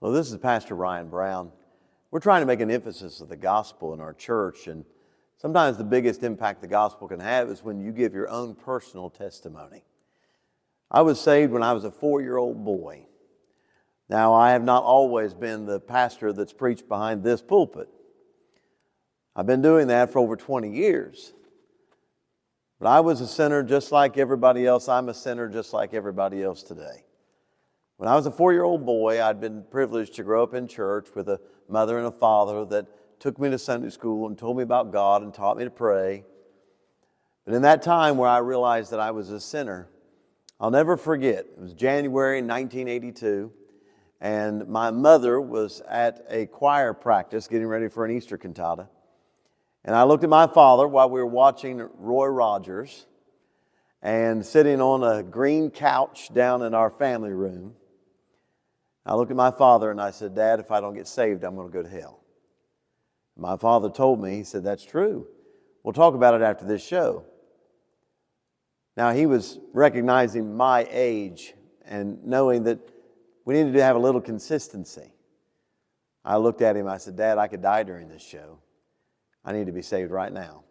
Well, this is Pastor Ryan Brown. We're trying to make an emphasis of the gospel in our church, and sometimes the biggest impact the gospel can have is when you give your own personal testimony. I was saved when I was a 4-year-old boy. Now, I have not always been the pastor that's preached behind this pulpit. I've been doing that for over 20 years. But I was a sinner just like everybody else. I'm a sinner just like everybody else today. When I was a 4-year-old boy, I'd been privileged to grow up in church with a mother and a father that took me to Sunday school and told me about God and taught me to pray. But in that time where I realized that I was a sinner, I'll never forget. It was January 1982, and my mother was at a choir practice getting ready for an Easter cantata. And I looked at my father while we were watching Roy Rogers and sitting on a green couch down in our family room. I looked at my father and I said, "Dad, if I don't get saved, I'm going to go to hell." My father told me, he said, "That's true. We'll talk about it after this show." Now, he was recognizing my age and knowing that we needed to have a little consistency. I looked at him, I said, "Dad, I could die during this show. I need to be saved right now."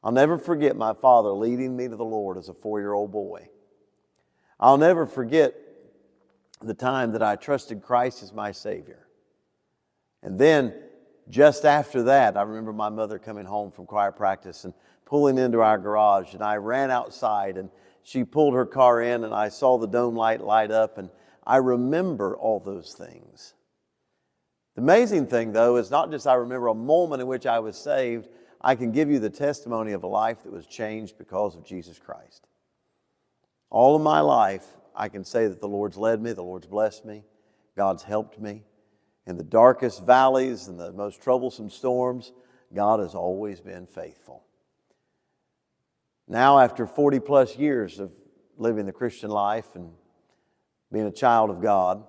I'll never forget my father leading me to the Lord as a 4-year-old boy. I'll never forget the time that I trusted Christ as my Savior. And then, just after that, I remember my mother coming home from choir practice and pulling into our garage, and I ran outside, and she pulled her car in, and I saw the dome light up, and I remember all those things. The amazing thing, though, is not just I remember a moment in which I was saved, I can give you the testimony of a life that was changed because of Jesus Christ. All of my life, I can say that the Lord's led me, the Lord's blessed me, God's helped me. In the darkest valleys and the most troublesome storms, God has always been faithful. Now, after 40 plus years of living the Christian life and being a child of God,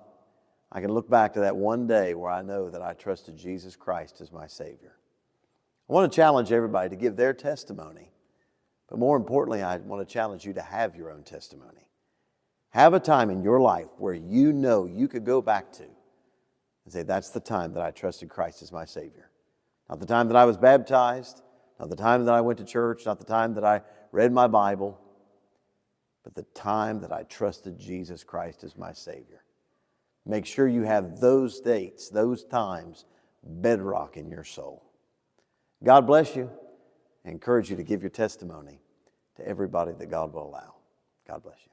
I can look back to that one day where I know that I trusted Jesus Christ as my Savior. I want to challenge everybody to give their testimony, but more importantly, I want to challenge you to have your own testimony. Have a time in your life where you know you could go back to and say, "That's the time that I trusted Christ as my Savior." Not the time that I was baptized, not the time that I went to church, not the time that I read my Bible, but the time that I trusted Jesus Christ as my Savior. Make sure you have those dates, those times, bedrock in your soul. God bless you. I encourage you to give your testimony to everybody that God will allow. God bless you.